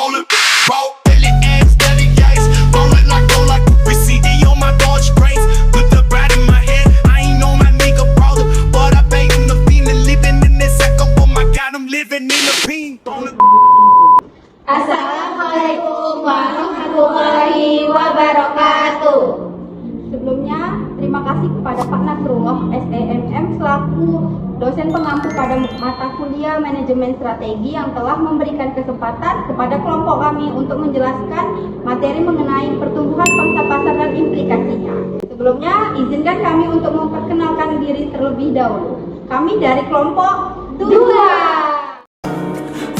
rollin', roll, belly ass, belly ass, rollin' like CD on my Dodge brakes. Put the bride in my head, I ain't know my nigga brother, but I paid him the fiend and living in this echo. Oh my God, I'm living in the pink. Assalamualaikum warahmatullahi wabarakatuh. Sebelumnya, terima kasih kepada Pak Nasrullah SEMM selaku dosen pengampu pada mata kuliah Manajemen Strategi yang telah memberikan kesempatan kepada kelompok kami untuk menjelaskan materi mengenai pertumbuhan pangsa pasar dan implikasinya. Sebelumnya, izinkan kami untuk memperkenalkan diri terlebih dahulu. Kami dari kelompok 2.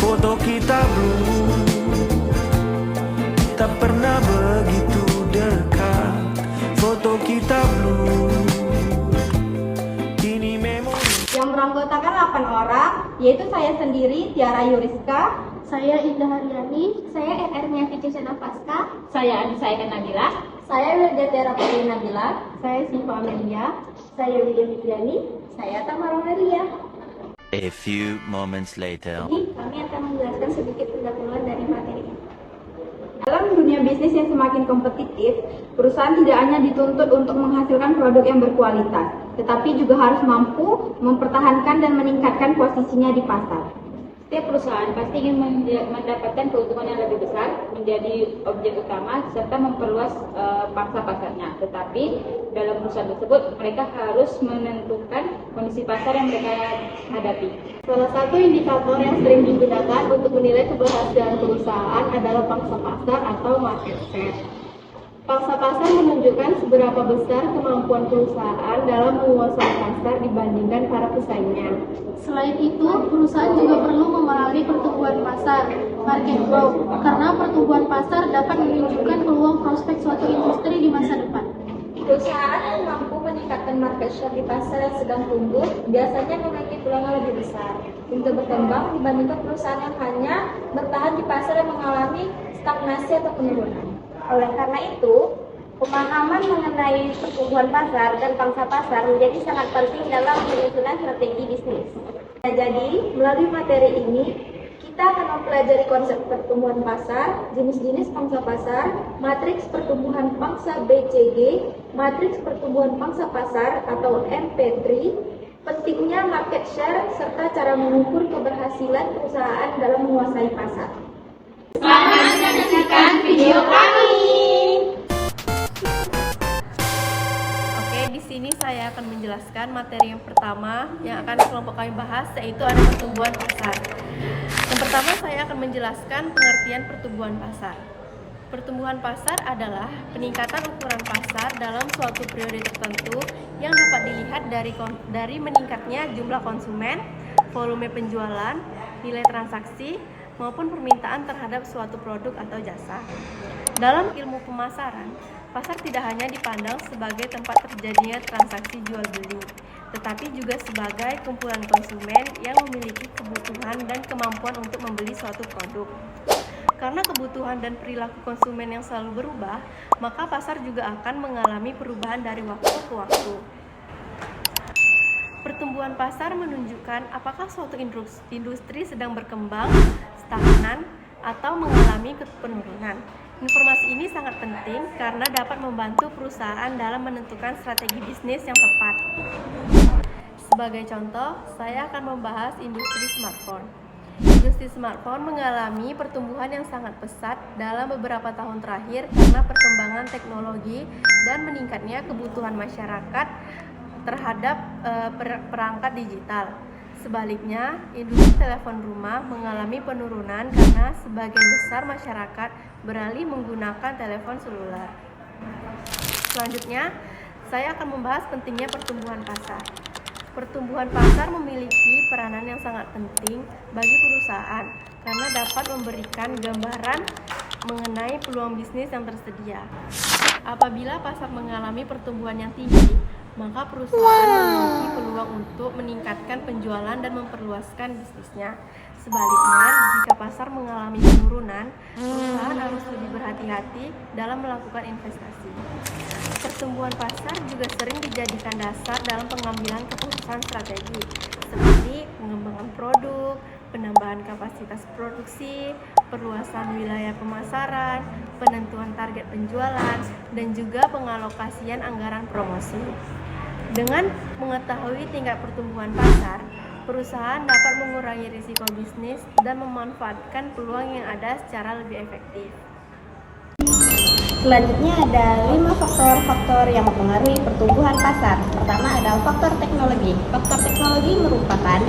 Foto kita belum tak pernah begitu dekat. Foto kita belum kini memori. Yang beranggotakan 8 orang, yaitu saya sendiri, Tiara Yuriska, Saya Indah Haryani, saya RR-nya Vici Napaska, Saya Anissa Nabila, saya Wirja Tiara Putri Nabila, saya Siva Amelia, saya Widya Fitriani, saya Tamara Melia. A few moments later. Jadi kami akan menjelaskan sedikit pendahuluan dari materi ini. Dalam dunia bisnis yang semakin kompetitif, perusahaan tidak hanya dituntut untuk menghasilkan produk yang berkualitas, tetapi juga harus mampu mempertahankan dan meningkatkan posisinya di pasar. setiap perusahaan pasti ingin mendapatkan keuntungan yang lebih besar, menjadi objek utama, serta memperluas pangsa pasarnya. Tetapi dalam perusahaan tersebut, mereka harus menentukan kondisi pasar yang mereka hadapi. Salah satu indikator yang sering digunakan untuk menilai keberhasilan perusahaan adalah pangsa pasar atau market share. Pangsa pasar menunjukkan seberapa besar kemampuan perusahaan dalam menguasai pasar dibandingkan para pesaingnya. Selain itu, perusahaan juga perlu memahami pertumbuhan pasar, market growth, karena pertumbuhan pasar dapat menunjukkan peluang prospek suatu industri di masa depan. Perusahaan yang mampu meningkatkan market share di pasar yang sedang tumbuh biasanya memiliki peluang yang lebih besar untuk berkembang dibandingkan perusahaan yang hanya bertahan di pasar yang mengalami stagnasi atau penurunan. Oleh karena itu, pemahaman mengenai pertumbuhan pasar dan pangsa pasar menjadi sangat penting dalam penyusunan strategi bisnis. Jadi, melalui materi ini, kita akan mempelajari konsep pertumbuhan pasar, jenis-jenis pangsa pasar, matriks pertumbuhan pangsa BCG, matriks pertumbuhan pangsa pasar atau MP3, pentingnya market share, serta cara mengukur keberhasilan perusahaan dalam menguasai pasar. Selamat menyaksikan video kami. Oke, di sini saya akan menjelaskan materi yang pertama yang akan kelompok kami bahas, yaitu ada pertumbuhan pasar. Yang pertama, saya akan menjelaskan pengertian pertumbuhan pasar. Pertumbuhan pasar adalah peningkatan ukuran pasar dalam suatu periode tertentu yang dapat dilihat dari meningkatnya jumlah konsumen, volume penjualan, nilai transaksi, maupun permintaan terhadap suatu produk atau jasa. Dalam ilmu pemasaran, pasar tidak hanya dipandang sebagai tempat terjadinya transaksi jual beli, tetapi juga sebagai kumpulan konsumen yang memiliki kebutuhan dan kemampuan untuk membeli suatu produk. Karena kebutuhan dan perilaku konsumen yang selalu berubah, maka pasar juga akan mengalami perubahan dari waktu ke waktu. Pertumbuhan pasar menunjukkan apakah suatu industri sedang berkembang, stagnan, atau mengalami penurunan. Informasi ini sangat penting karena dapat membantu perusahaan dalam menentukan strategi bisnis yang tepat. Sebagai contoh, saya akan membahas industri smartphone. Industri smartphone mengalami pertumbuhan yang sangat pesat dalam beberapa tahun terakhir karena perkembangan teknologi dan meningkatnya kebutuhan masyarakat terhadap perangkat digital. Sebaliknya, industri telepon rumah mengalami penurunan karena sebagian besar masyarakat beralih menggunakan telepon seluler. Selanjutnya, saya akan membahas pentingnya pertumbuhan pasar. Pertumbuhan pasar memiliki peranan yang sangat penting bagi perusahaan karena dapat memberikan gambaran mengenai peluang bisnis yang tersedia. Apabila pasar mengalami pertumbuhan yang tinggi, maka perusahaan memiliki peluang untuk meningkatkan penjualan dan memperluaskan bisnisnya. Sebaliknya, jika pasar mengalami penurunan, perusahaan harus lebih berhati-hati dalam melakukan investasi. Pertumbuhan pasar juga sering dijadikan dasar dalam pengambilan keputusan strategi, seperti pengembangan produk, penambahan kapasitas produksi, perluasan wilayah pemasaran, penentuan target penjualan, dan juga pengalokasian anggaran promosi. Dengan mengetahui tingkat pertumbuhan pasar, perusahaan dapat mengurangi risiko bisnis dan memanfaatkan peluang yang ada secara lebih efektif. Selanjutnya ada 5 faktor-faktor yang mempengaruhi pertumbuhan pasar. Pertama adalah faktor teknologi. Faktor teknologi merupakan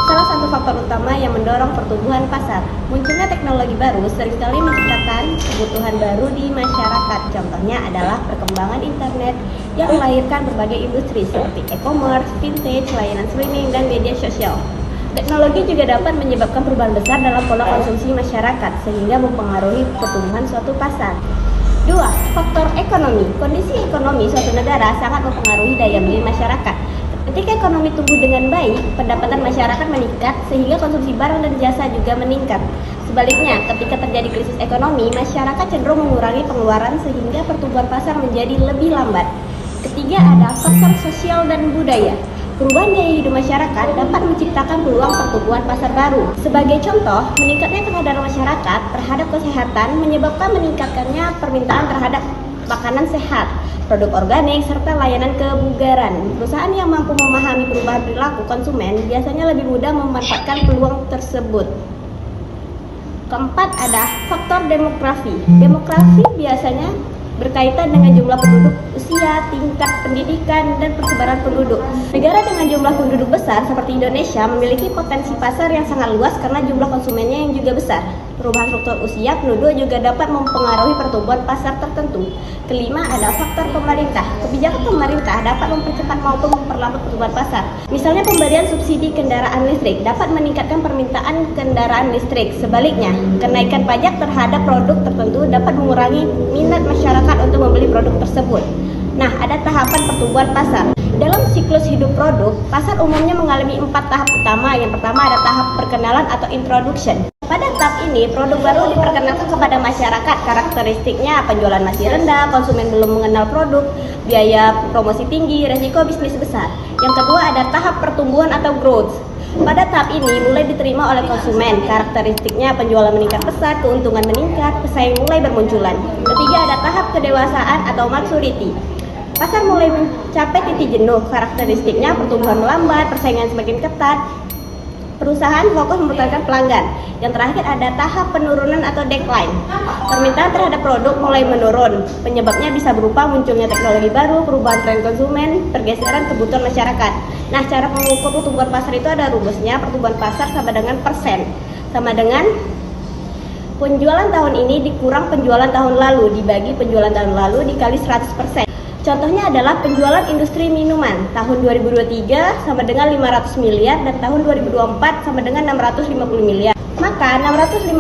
salah satu faktor utama yang mendorong pertumbuhan pasar. Munculnya teknologi baru seringkali menciptakan kebutuhan baru di masyarakat. Contohnya adalah perkembangan internet yang melahirkan berbagai industri seperti e-commerce, vintage, layanan streaming, dan media sosial. Teknologi juga dapat menyebabkan perubahan besar dalam pola konsumsi masyarakat sehingga mempengaruhi pertumbuhan suatu pasar. 2. Faktor ekonomi. Kondisi ekonomi suatu negara sangat mempengaruhi daya beli masyarakat. Ketika ekonomi tumbuh dengan baik, pendapatan masyarakat meningkat sehingga konsumsi barang dan jasa juga meningkat. Sebaliknya, ketika terjadi krisis ekonomi, masyarakat cenderung mengurangi pengeluaran sehingga pertumbuhan pasar menjadi lebih lambat. Ketiga ada faktor sosial dan budaya. Perubahan gaya hidup masyarakat dapat menciptakan peluang pertumbuhan pasar baru. Sebagai contoh, meningkatnya kesadaran masyarakat terhadap kesehatan menyebabkan meningkatkannya permintaan terhadap makanan sehat, produk organik, serta layanan kebugaran. Perusahaan yang mampu memahami perubahan perilaku konsumen biasanya lebih mudah memanfaatkan peluang tersebut. Keempat ada faktor demografi. Demografi biasanya berkaitan dengan jumlah penduduk, usia, tingkat pendidikan, dan persebaran penduduk. Negara dengan jumlah penduduk besar seperti Indonesia memiliki potensi pasar yang sangat luas karena jumlah konsumennya yang juga besar. Perubahan struktur usia penduduk juga dapat mempengaruhi pertumbuhan pasar tertentu. Kelima ada faktor pemerintah. Kebijakan pemerintah dapat mempercepat maupun memperlambat pertumbuhan pasar. Misalnya pemberian subsidi kendaraan listrik dapat meningkatkan permintaan kendaraan listrik. Sebaliknya, kenaikan pajak terhadap produk tertentu dapat mengurangi minat masyarakat untuk membeli produk tersebut. Nah, ada tahapan pertumbuhan pasar. Dalam siklus hidup produk, pasar umumnya mengalami 4 tahap utama. Yang pertama ada tahap perkenalan atau introduction. Pada tahap ini, produk baru diperkenalkan kepada masyarakat. Karakteristiknya penjualan masih rendah, konsumen belum mengenal produk, biaya promosi tinggi, resiko bisnis besar. Yang kedua ada tahap pertumbuhan atau growth. Pada tahap ini mulai diterima oleh konsumen. Karakteristiknya penjualan meningkat pesat, keuntungan meningkat, pesaing mulai bermunculan. Ketiga ada tahap kedewasaan atau maturity. Pasar mulai mencapai titik jenuh. Karakteristiknya pertumbuhan melambat, persaingan semakin ketat, perusahaan fokus mempertahankan pelanggan. Yang terakhir ada tahap penurunan atau decline. Permintaan terhadap produk mulai menurun. Penyebabnya bisa berupa munculnya teknologi baru, perubahan tren konsumen, pergeseran kebutuhan masyarakat. Nah, cara mengukur pertumbuhan pasar itu ada rumusnya. Pertumbuhan pasar sama dengan persen. Sama dengan penjualan tahun ini dikurang penjualan tahun lalu dibagi penjualan tahun lalu dikali 100%. Contohnya adalah penjualan industri minuman tahun 2023 sama dengan 500 miliar dan tahun 2024 sama dengan 650 miliar. Maka 650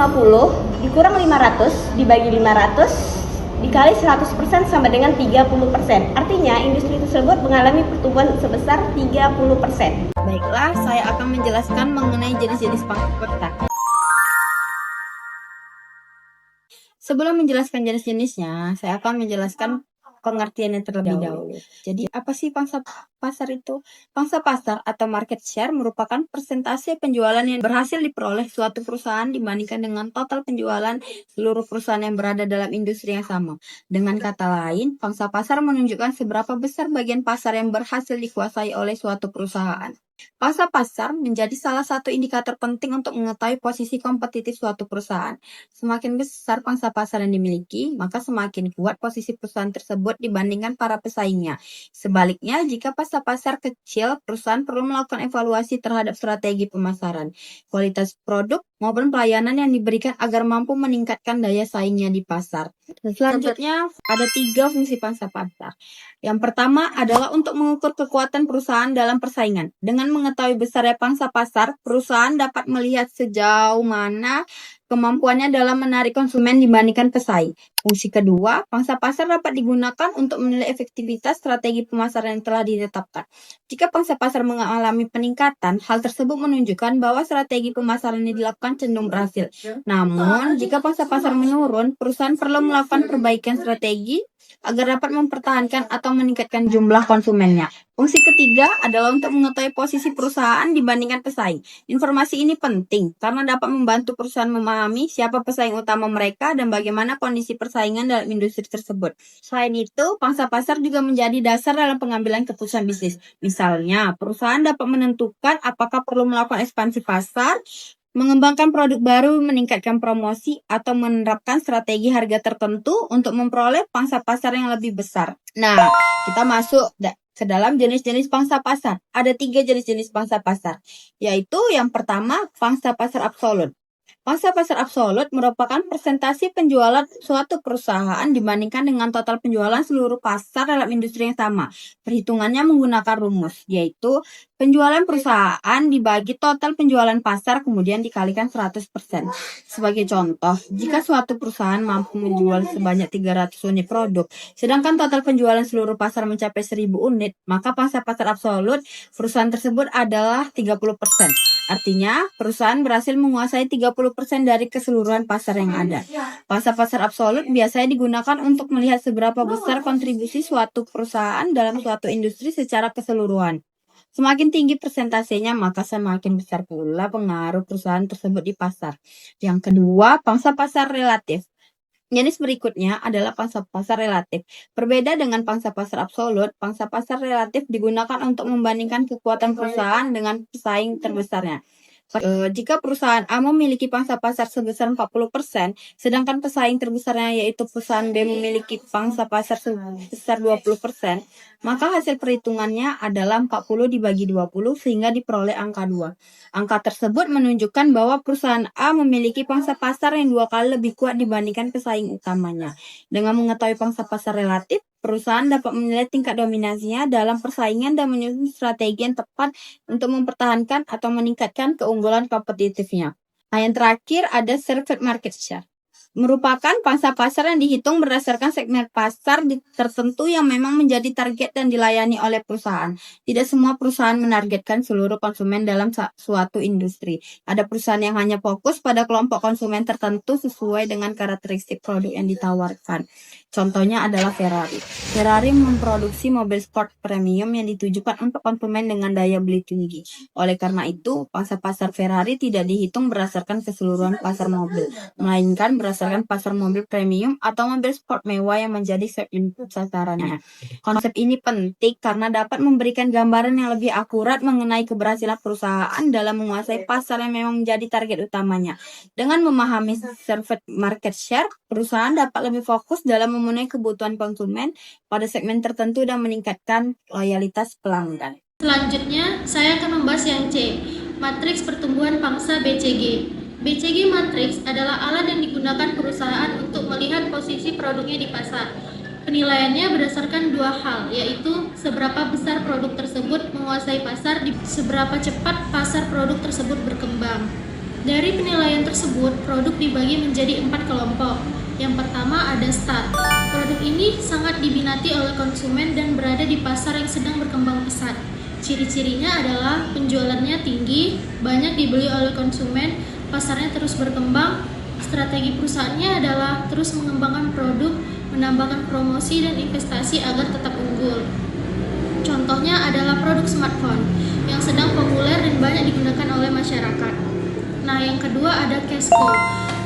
dikurang 500 dibagi 500 dikali 100% sama dengan 30%. Artinya industri tersebut mengalami pertumbuhan sebesar 30%. Baiklah, saya akan menjelaskan mengenai jenis-jenis pangsa pasar. Sebelum menjelaskan jenis-jenisnya, saya akan menjelaskan pengertiannya terlebih dahulu. Jadi, apa sih pangsa pasar itu? Pangsa pasar atau market share merupakan persentase penjualan yang berhasil diperoleh suatu perusahaan dibandingkan dengan total penjualan seluruh perusahaan yang berada dalam industri yang sama. Dengan kata lain, pangsa pasar menunjukkan seberapa besar bagian pasar yang berhasil dikuasai oleh suatu perusahaan. Pangsa pasar menjadi salah satu indikator penting untuk mengetahui posisi kompetitif suatu perusahaan. Semakin besar pangsa pasar yang dimiliki, maka semakin kuat posisi perusahaan tersebut dibandingkan para pesaingnya. Sebaliknya, jika pangsa pasar kecil, perusahaan perlu melakukan evaluasi terhadap strategi pemasaran, kualitas produk, maupun pelayanan yang diberikan agar mampu meningkatkan daya saingnya di pasar. Selanjutnya, ada 3 fungsi pangsa pasar. Yang pertama adalah untuk mengukur kekuatan perusahaan dalam persaingan. Dengan mengetahui besarnya pangsa pasar, perusahaan dapat melihat sejauh mana kemampuannya dalam menarik konsumen dibandingkan pesaing. Fungsi kedua, pangsa pasar dapat digunakan untuk menilai efektivitas strategi pemasaran yang telah ditetapkan. Jika pangsa pasar mengalami peningkatan, hal tersebut menunjukkan bahwa strategi pemasaran yang dilakukan cenderung berhasil. Namun, jika pangsa pasar menurun, perusahaan perlu melakukan perbaikan strategi agar dapat mempertahankan atau meningkatkan jumlah konsumennya. Fungsi ketiga adalah untuk mengetahui posisi perusahaan dibandingkan pesaing. Informasi ini penting karena dapat membantu perusahaan memahami siapa pesaing utama mereka dan bagaimana kondisi persaingan dalam industri tersebut. Selain itu, pangsa pasar juga menjadi dasar dalam pengambilan keputusan bisnis. Misalnya, perusahaan dapat menentukan apakah perlu melakukan ekspansi pasar, mengembangkan produk baru, meningkatkan promosi, atau menerapkan strategi harga tertentu untuk memperoleh pangsa pasar yang lebih besar. Nah, kita masuk ke dalam jenis-jenis pangsa pasar. Ada 3 jenis-jenis pangsa pasar, yaitu yang pertama, pangsa pasar absolut. Pangsa pasar absolut merupakan persentase penjualan suatu perusahaan dibandingkan dengan total penjualan seluruh pasar dalam industri yang sama. Perhitungannya menggunakan rumus, yaitu penjualan perusahaan dibagi total penjualan pasar kemudian dikalikan 100%. Sebagai contoh, jika suatu perusahaan mampu menjual sebanyak 300 unit produk, sedangkan total penjualan seluruh pasar mencapai 1000 unit, maka pangsa pasar absolut perusahaan tersebut adalah 30%. Artinya, perusahaan berhasil menguasai 30% dari keseluruhan pasar yang ada. Pangsa pasar absolut biasanya digunakan untuk melihat seberapa besar kontribusi suatu perusahaan dalam suatu industri secara keseluruhan. Semakin tinggi persentasenya, maka semakin besar pula pengaruh perusahaan tersebut di pasar. Yang kedua, pangsa pasar relatif. Jenis berikutnya adalah pangsa pasar relatif. Berbeda dengan pangsa pasar absolut, pangsa pasar relatif digunakan untuk membandingkan kekuatan perusahaan dengan pesaing terbesarnya. Jika perusahaan A memiliki pangsa pasar sebesar 40%, sedangkan pesaing terbesarnya yaitu perusahaan B memiliki pangsa pasar sebesar 20%, maka hasil perhitungannya adalah 40 dibagi 20 sehingga diperoleh angka 2. Angka tersebut menunjukkan bahwa perusahaan A memiliki pangsa pasar yang 2 kali lebih kuat dibandingkan pesaing utamanya. Dengan mengetahui pangsa pasar relatif, perusahaan dapat menilai tingkat dominasinya dalam persaingan dan menyusun strategi yang tepat untuk mempertahankan atau meningkatkan keunggulan kompetitifnya. Nah, yang terakhir ada served market share. Merupakan pangsa pasar yang dihitung berdasarkan segmen pasar tertentu yang memang menjadi target dan dilayani oleh perusahaan. Tidak semua perusahaan menargetkan seluruh konsumen dalam suatu industri. Ada perusahaan yang hanya fokus pada kelompok konsumen tertentu sesuai dengan karakteristik produk yang ditawarkan. Contohnya adalah Ferrari. Ferrari memproduksi mobil sport premium yang ditujukan untuk konsumen dengan daya beli tinggi. Oleh karena itu, pangsa pasar Ferrari tidak dihitung berdasarkan keseluruhan pasar mobil, melainkan berdasarkan pasar mobil premium atau mobil sport mewah yang menjadi segmen sasarannya. Konsep ini penting karena dapat memberikan gambaran yang lebih akurat mengenai keberhasilan perusahaan dalam menguasai pasar yang memang menjadi target utamanya. Dengan memahami served market share, perusahaan dapat lebih fokus dalam memenuhi kebutuhan konsumen pada segmen tertentu dan meningkatkan loyalitas pelanggan. Selanjutnya, saya akan membahas yang C, matriks pertumbuhan pangsa BCG. BCG matriks adalah alat yang digunakan perusahaan untuk melihat posisi produknya di pasar. Penilaiannya berdasarkan 2 hal, yaitu seberapa besar produk tersebut menguasai pasar, seberapa cepat pasar produk tersebut berkembang. Dari penilaian tersebut, produk dibagi menjadi 4 kelompok. Yang pertama ada start. Produk ini sangat diminati oleh konsumen dan berada di pasar yang sedang berkembang pesat. Ciri-cirinya adalah penjualannya tinggi, banyak dibeli oleh konsumen, pasarnya terus berkembang. Strategi perusahaannya adalah terus mengembangkan produk, menambahkan promosi dan investasi agar tetap unggul. Contohnya adalah produk smartphone yang sedang populer dan banyak digunakan oleh masyarakat. Nah, yang kedua ada cash cow.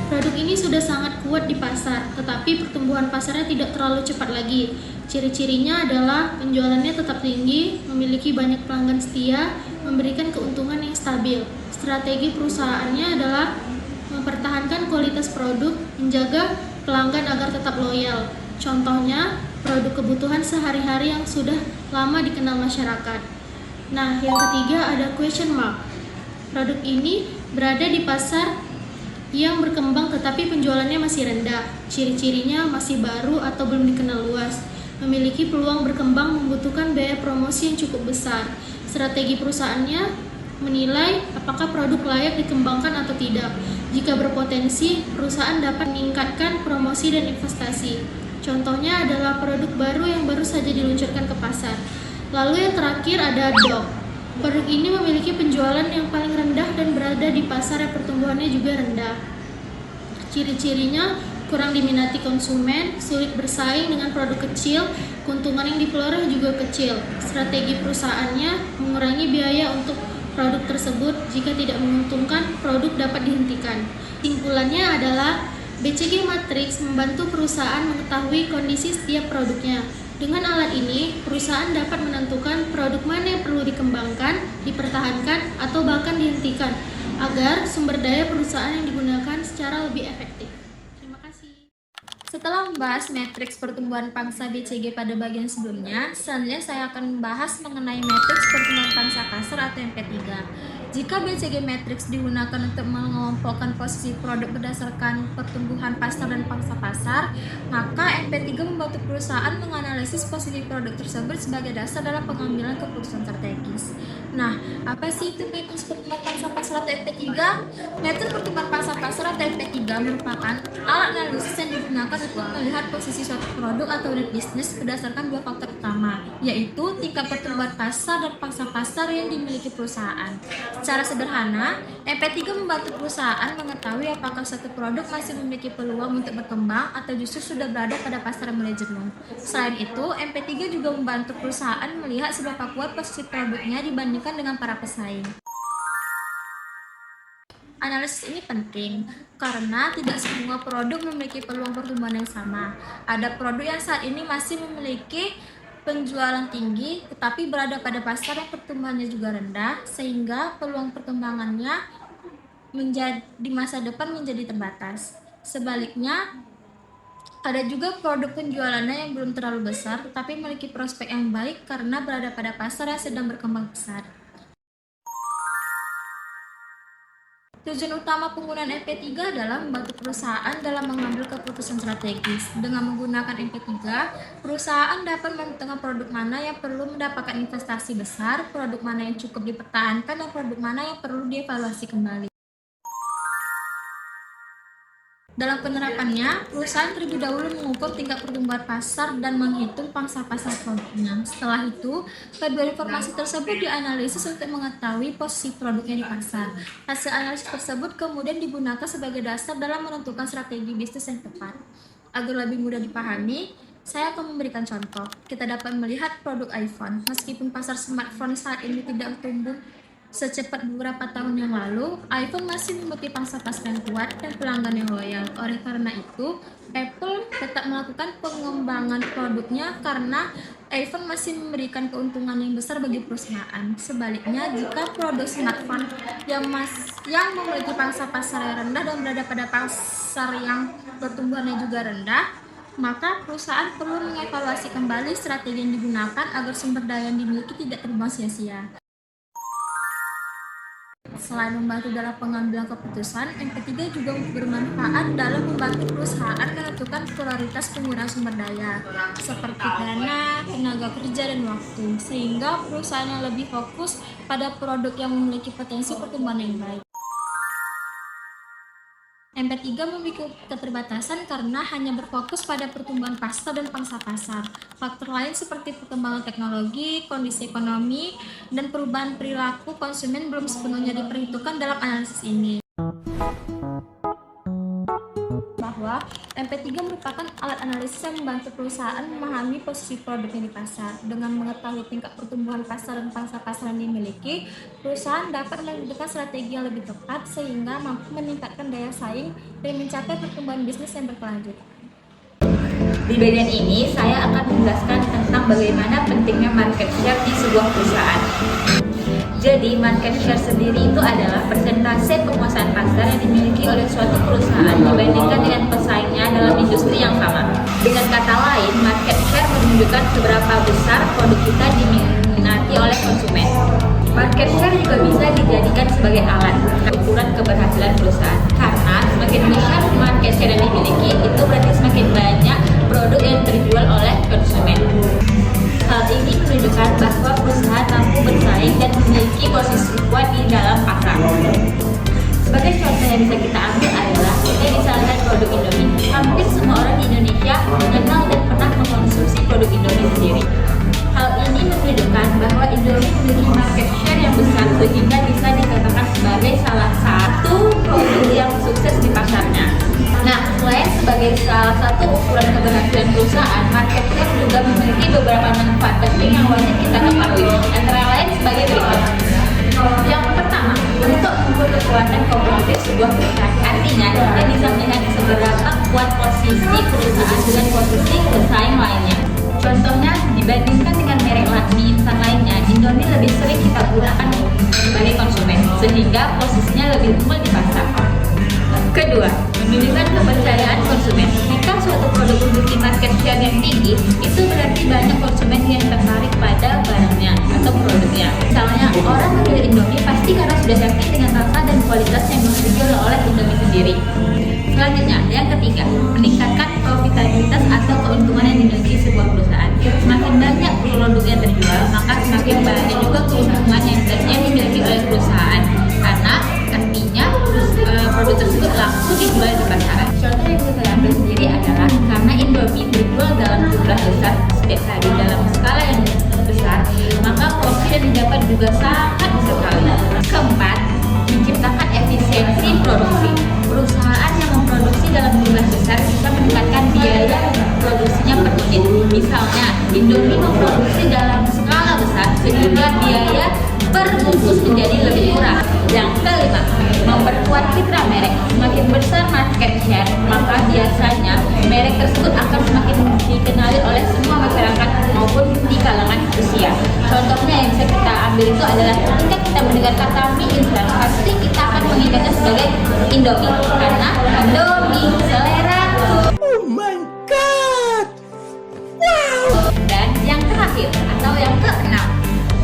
Produk ini sudah sangat kuat di pasar, tetapi pertumbuhan pasarnya tidak terlalu cepat lagi. Ciri-cirinya adalah penjualannya tetap tinggi, memiliki banyak pelanggan setia, memberikan keuntungan yang stabil. Strategi perusahaannya adalah mempertahankan kualitas produk, menjaga pelanggan agar tetap loyal. Contohnya, produk kebutuhan sehari-hari yang sudah lama dikenal masyarakat. Nah, yang ketiga ada question mark. Produk ini berada di pasar yang berkembang tetapi penjualannya masih rendah. Ciri-cirinya masih baru atau belum dikenal luas. Memiliki peluang berkembang membutuhkan biaya promosi yang cukup besar. Strategi perusahaannya menilai apakah produk layak dikembangkan atau tidak. Jika berpotensi, perusahaan dapat meningkatkan promosi dan investasi. Contohnya adalah produk baru yang baru saja diluncurkan ke pasar. Lalu yang terakhir ada dog. Produk ini memiliki penjualan yang paling rendah dan berada di pasar yang pertumbuhannya juga rendah. Ciri-cirinya kurang diminati konsumen, sulit bersaing dengan produk kecil, keuntungan yang diperoleh juga kecil. Strategi perusahaannya mengurangi biaya untuk produk tersebut. Jika tidak menguntungkan, produk dapat dihentikan. Kesimpulannya adalah BCG Matrix membantu perusahaan mengetahui kondisi setiap produknya. Dengan alat ini, perusahaan dapat menentukan produk mana yang perlu dikembangkan, dipertahankan, atau bahkan dihentikan agar sumber daya perusahaan yang digunakan secara lebih efektif. Terima kasih. Setelah membahas matriks pertumbuhan pangsa BCG pada bagian sebelumnya, selanjutnya saya akan membahas mengenai matriks pertumbuhan pangsa pasar atau MP3. Jika BCG matrix digunakan untuk mengelompokkan posisi produk berdasarkan pertumbuhan pasar dan pangsa pasar, maka MP3 membantu perusahaan menganalisis posisi produk tersebut sebagai dasar dalam pengambilan keputusan strategis. Nah, apa sih itu matriks pertumbuhan pangsa pasar atau MP3? Matriks pertumbuhan pangsa pasar atau MP3 merupakan alat analisis yang digunakan untuk melihat posisi suatu produk atau unit bisnis berdasarkan dua faktor utama, yaitu tingkat pertumbuhan pasar dan pangsa pasar yang dimiliki perusahaan. Secara sederhana, MP3 membantu perusahaan mengetahui apakah suatu produk masih memiliki peluang untuk berkembang atau justru sudah berada pada pasar yang mulai jenuh. Selain itu, MP3 juga membantu perusahaan melihat seberapa kuat posisi produknya dibandingkan dengan para pesaing. Analisis ini penting karena tidak semua produk memiliki peluang pertumbuhan yang sama. Ada produk yang saat ini masih memiliki penjualan tinggi tetapi berada pada pasar yang pertumbuhannya juga rendah, sehingga peluang perkembangannya di masa depan menjadi terbatas. Sebaliknya, ada juga produk penjualannya yang belum terlalu besar tetapi memiliki prospek yang baik karena berada pada pasar yang sedang berkembang pesat. Tujuan utama penggunaan MP3 adalah membantu perusahaan dalam mengambil keputusan strategis. Dengan menggunakan MP3, perusahaan dapat menentukan produk mana yang perlu mendapatkan investasi besar, produk mana yang cukup dipertahankan, dan produk mana yang perlu dievaluasi kembali. Dalam penerapannya, perusahaan terlebih dahulu mengukur tingkat pertumbuhan pasar dan menghitung pangsa pasar produknya. Setelah itu, kedua informasi tersebut dianalisis untuk mengetahui posisi produknya di pasar. Hasil analisis tersebut kemudian digunakan sebagai dasar dalam menentukan strategi bisnis yang tepat. Agar lebih mudah dipahami, saya akan memberikan contoh. Kita dapat melihat produk iPhone. Meskipun pasar smartphone saat ini tidak tumbuh secepat beberapa tahun yang lalu, iPhone masih memiliki pangsa pasar yang kuat dan pelanggan yang loyal. Oleh karena itu, Apple tetap melakukan pengembangan produknya karena iPhone masih memberikan keuntungan yang besar bagi perusahaan. Sebaliknya, jika produk smartphone yang memiliki pangsa pasar yang rendah dan berada pada pasar yang pertumbuhannya juga rendah, maka perusahaan perlu mengevaluasi kembali strategi yang digunakan agar sumber daya yang dimiliki tidak terbuang sia-sia. Selain membantu dalam pengambilan keputusan, MP3 juga bermanfaat dalam membantu perusahaan menentukan prioritas penggunaan sumber daya, seperti dana, tenaga kerja, dan waktu, sehingga perusahaan yang lebih fokus pada produk yang memiliki potensi pertumbuhan yang baik. MP3 memiliki keterbatasan karena hanya berfokus pada pertumbuhan pasar dan pangsa pasar. Faktor lain seperti perkembangan teknologi, kondisi ekonomi, dan perubahan perilaku konsumen belum sepenuhnya diperhitungkan dalam analisis ini. Bahwa MP3 merupakan alat analisis yang membantu perusahaan memahami posisi produknya di pasar. Dengan mengetahui tingkat pertumbuhan pasar dan pangsa pasar yang dimiliki, perusahaan dapat menentukan strategi yang lebih tepat sehingga mampu meningkatkan daya saing dan mencapai pertumbuhan bisnis yang berkelanjutan. Di bagian ini, saya akan menjelaskan tentang bagaimana pentingnya market share di sebuah perusahaan. Jadi, market share sendiri itu adalah persentase penguasaan pasar yang dimiliki oleh suatu perusahaan dibandingkan dengan pesaingnya dalam industri yang sama. Dengan kata lain, market share menunjukkan seberapa besar produk kita diminati oleh konsumen. Market share juga bisa dijadikan sebagai alat ukuran keberhasilan perusahaan. Karena semakin besar market share yang dimiliki, itu berarti semakin banyak produk yang terjual oleh konsumen. Hal ini menunjukkan bahwa perusahaan mampu bersaing dan memiliki posisi kuat di dalam pasar. Sebagai contoh yang bisa kita ambil adalah kita bisa lihat produk Indomie. sebagai salah satu ukuran keberhasilan perusahaan, market share juga memiliki beberapa manfaat penting yang wajib kita ketahui. Antara lain sebagai berikut. Yang pertama, untuk mengukur kekuatan kompetitif sebuah perusahaan. Artinya, kita bisa melihat seberapa kuat posisi perusahaan dengan posisi pesaing lainnya. Contohnya, dibandingkan dengan merek mie instan lainnya, Indomie lebih sering kita gunakan sebagai konsumen, sehingga posisinya lebih unggul di pasar. Kedua, menunjukkan kepercayaan konsumen. Jika suatu produk memiliki market share yang tinggi, itu berarti banyak konsumen yang tertarik pada barangnya atau produknya. Misalnya, orang memilih Indomie pasti karena sudah yakin dengan rasa dan kualitas yang dimiliki oleh Indomie sendiri. Selanjutnya, yang ketiga, meningkatkan profitabilitas atau keuntungan yang dimiliki sebuah perusahaan. Semakin banyak produk yang terjual, maka semakin banyak juga keuntungan yang dimiliki oleh perusahaan. Karena artinya produk tersebut laku dijual di pasaran. Contoh yang bisa saya ambil sendiri adalah karena Indomie terjual dalam jumlah besar setiap hari dalam skala yang besar, maka profit yang didapat juga sangat sekali. Keempat, menciptakan efisiensi produksi. Perusahaan yang memproduksi dalam jumlah besar bisa meningkatkan biaya produksinya per unit. Misalnya, Indomie memproduksi dalam skala besar sehingga biaya per bungkus menjadi lebih murah. Yang kelima, memperkuat citra merek. Semakin besar market share, maka biasanya merek tersebut akan semakin dikenali oleh semua masyarakat maupun di kalangan usia. Contohnya yang bisa kita ambil itu adalah ketika kita mendengar kata mie instan, pasti kita akan mengingatnya sebagai Indomie karena Indomie seleraku. Oh my god! Wow! Dan yang terakhir atau yang keenam,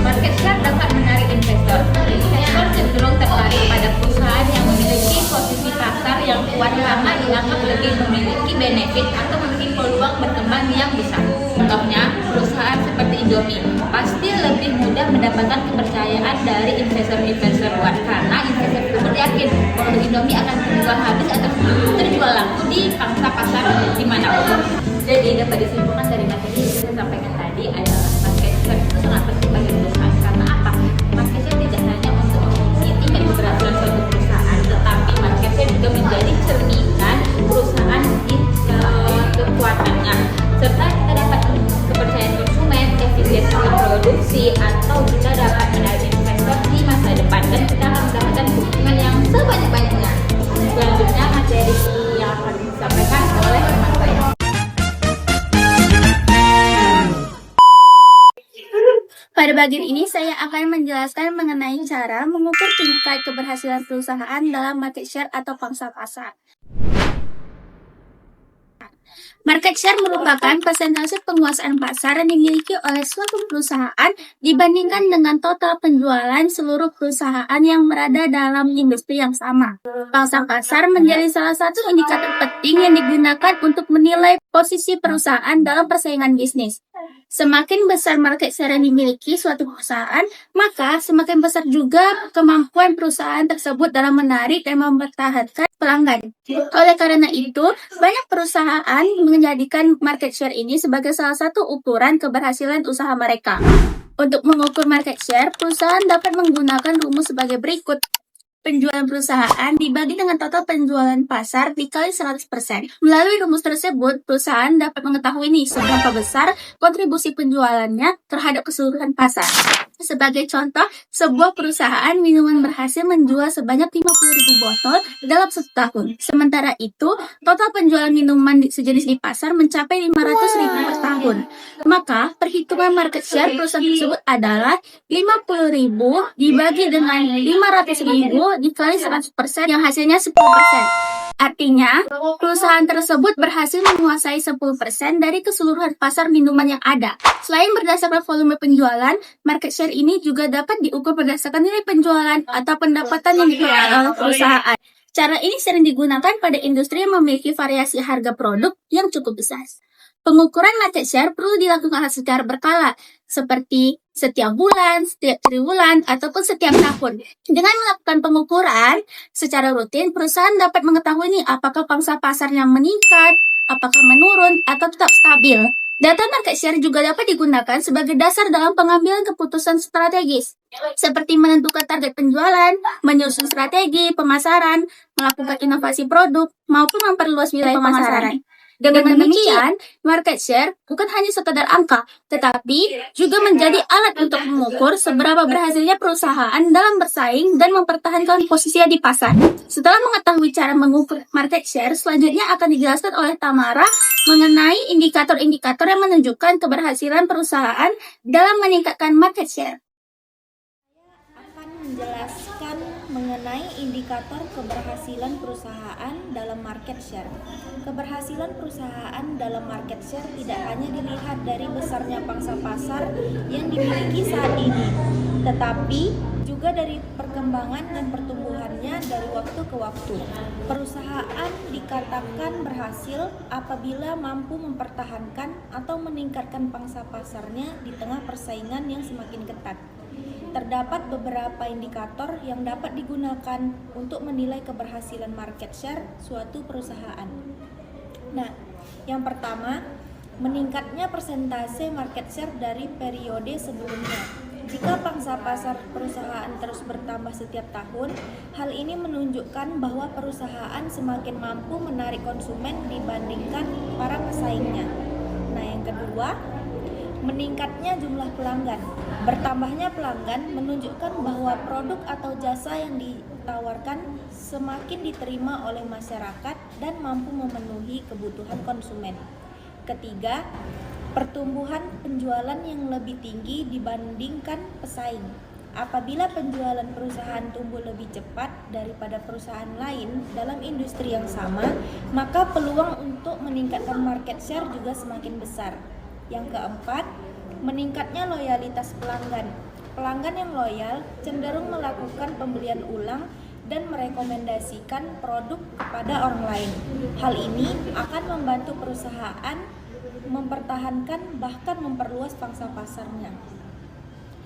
market share dapat menarik investor. Investor cenderung tertarik pada perusahaan yang memiliki posisi pasar yang kuat karena dianggap lebih memiliki benefit atau memiliki peluang berkembang yang besar. Contohnya, perusahaan seperti Indomie pasti lebih mudah mendapatkan kepercayaan dari investor-investor luar karena investor tersebut yakin produk Indomie akan terjual habis atau terjual laku di pangsa pasar dimanapun. Jadi dapat disimpulkan dari materi yang saya sampaikan tadi adalah market share itu sangat penting bagi perusahaan. Karena apa? Market share tidak hanya untuk menguji tingkat keberhasilan suatu perusahaan, tetapi market share juga menjadi cerminan perusahaan di kekuatannya, serta kita dapat kepercayaan konsumen, efisiensi produksi, atau kita dapat menarik investor di masa depan dan kita akan mendapatkan keuntungan yang sebanyak-banyaknya. Selanjutnya materi yang akan disampaikan oleh teman saya. Pada bagian ini saya akan menjelaskan mengenai cara mengukur tingkat keberhasilan perusahaan dalam market share atau pangsa pasar. Market share merupakan persentase penguasaan pasar yang dimiliki oleh suatu perusahaan dibandingkan dengan total penjualan seluruh perusahaan yang berada dalam industri yang sama. Pangsa pasar menjadi salah satu indikator penting yang digunakan untuk menilai posisi perusahaan dalam persaingan bisnis. Semakin besar market share yang dimiliki suatu perusahaan, maka semakin besar juga kemampuan perusahaan tersebut dalam menarik dan mempertahankan pelanggan. Oleh karena itu, banyak perusahaan menjadikan market share ini sebagai salah satu ukuran keberhasilan usaha mereka. Untuk mengukur market share, perusahaan dapat menggunakan rumus sebagai berikut. Penjualan perusahaan dibagi dengan total penjualan pasar dikali 100%. Melalui rumus tersebut, perusahaan dapat mengetahui seberapa besar kontribusi penjualannya terhadap keseluruhan pasar. Sebagai contoh, sebuah perusahaan minuman berhasil menjual sebanyak 50.000 botol dalam 1 tahun. Sementara itu, total penjualan minuman sejenis di pasar mencapai 500.000 per tahun. Maka, perhitungan market share perusahaan tersebut adalah 50.000 dibagi dengan 500.000 dikali 100% yang hasilnya 10%. Artinya, perusahaan tersebut berhasil menguasai 10% dari keseluruhan pasar minuman yang ada. Selain berdasarkan volume penjualan, market share ini juga dapat diukur berdasarkan nilai penjualan atau pendapatan yang diperoleh oleh perusahaan. Cara ini sering digunakan pada industri yang memiliki variasi harga produk yang cukup besar. Pengukuran market share perlu dilakukan secara berkala, seperti setiap bulan, setiap triwulan, ataupun setiap tahun. Dengan melakukan pengukuran secara rutin, perusahaan dapat mengetahui apakah pangsa pasarnya meningkat, apakah menurun, atau tetap stabil. Data market share juga dapat digunakan sebagai dasar dalam pengambilan keputusan strategis, seperti menentukan target penjualan, menyusun strategi pemasaran, melakukan inovasi produk, maupun memperluas wilayah pemasaran. Dengan demikian, market share bukan hanya sekadar angka, tetapi juga menjadi alat untuk mengukur seberapa berhasilnya perusahaan dalam bersaing dan mempertahankan posisinya di pasar. Setelah mengetahui cara mengukur market share, selanjutnya akan dijelaskan oleh Tamara mengenai indikator-indikator yang menunjukkan keberhasilan perusahaan dalam meningkatkan market share. Menjelaskan mengenai indikator keberhasilan perusahaan dalam market share. Keberhasilan perusahaan dalam market share tidak hanya dilihat dari besarnya pangsa pasar yang dimiliki saat ini, tetapi juga dari perkembangan dan pertumbuhannya dari waktu ke waktu. Perusahaan dikatakan berhasil apabila mampu mempertahankan atau meningkatkan pangsa pasarnya di tengah persaingan yang semakin ketat. Terdapat beberapa indikator yang dapat digunakan untuk menilai keberhasilan market share suatu perusahaan. Nah, yang pertama, meningkatnya persentase market share dari periode sebelumnya. Jika pangsa pasar perusahaan terus bertambah setiap tahun, hal ini menunjukkan bahwa perusahaan semakin mampu menarik konsumen dibandingkan para pesaingnya. Nah, yang kedua, meningkatnya jumlah pelanggan. Bertambahnya pelanggan menunjukkan bahwa produk atau jasa yang ditawarkan semakin diterima oleh masyarakat dan mampu memenuhi kebutuhan konsumen. Ketiga, pertumbuhan penjualan yang lebih tinggi dibandingkan pesaing. Apabila penjualan perusahaan tumbuh lebih cepat daripada perusahaan lain dalam industri yang sama, maka peluang untuk meningkatkan market share juga semakin besar. Yang keempat, meningkatnya loyalitas pelanggan. Pelanggan yang loyal cenderung melakukan pembelian ulang dan merekomendasikan produk kepada orang lain. Hal ini akan membantu perusahaan mempertahankan bahkan memperluas pangsa pasarnya.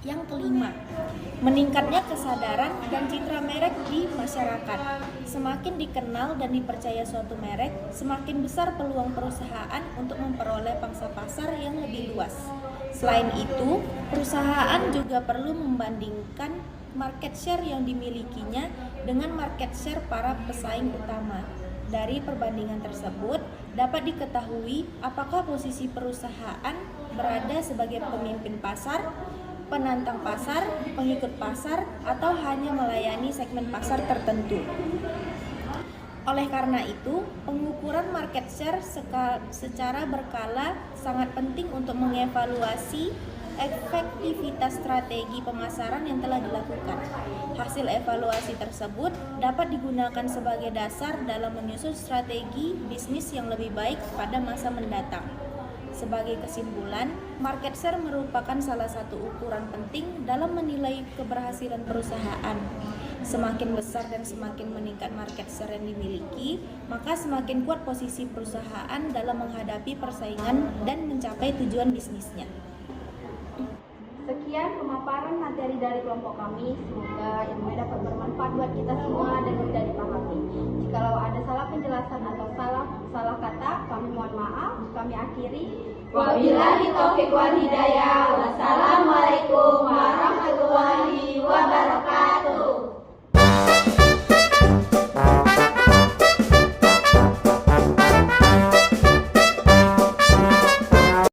Yang kelima, meningkatnya kesadaran dan citra merek di masyarakat. Semakin dikenal dan dipercaya suatu merek, semakin besar peluang perusahaan untuk memperoleh pangsa pasar yang lebih luas. Selain itu, perusahaan juga perlu membandingkan market share yang dimilikinya dengan market share para pesaing utama. Dari perbandingan tersebut, dapat diketahui apakah posisi perusahaan berada sebagai pemimpin pasar, penantang pasar, pengikut pasar, atau hanya melayani segmen pasar tertentu. Oleh karena itu, pengukuran market share secara berkala sangat penting untuk mengevaluasi efektivitas strategi pemasaran yang telah dilakukan. Hasil evaluasi tersebut dapat digunakan sebagai dasar dalam menyusun strategi bisnis yang lebih baik pada masa mendatang. Sebagai kesimpulan, market share merupakan salah satu ukuran penting dalam menilai keberhasilan perusahaan. Semakin besar dan semakin meningkat market share yang dimiliki, maka semakin kuat posisi perusahaan dalam menghadapi persaingan dan mencapai tujuan bisnisnya. Sekian pemaparan materi dari kelompok kami. Semoga ilmunya dapat bermanfaat buat kita semua dan mudah dipahami. Jikalau ada salah penjelasan atau salah kata, kami mohon maaf. Kami akhiri. Wabillahi taufiq wal hidayah. Wassalamualaikum warahmatullahi wabarakatuh.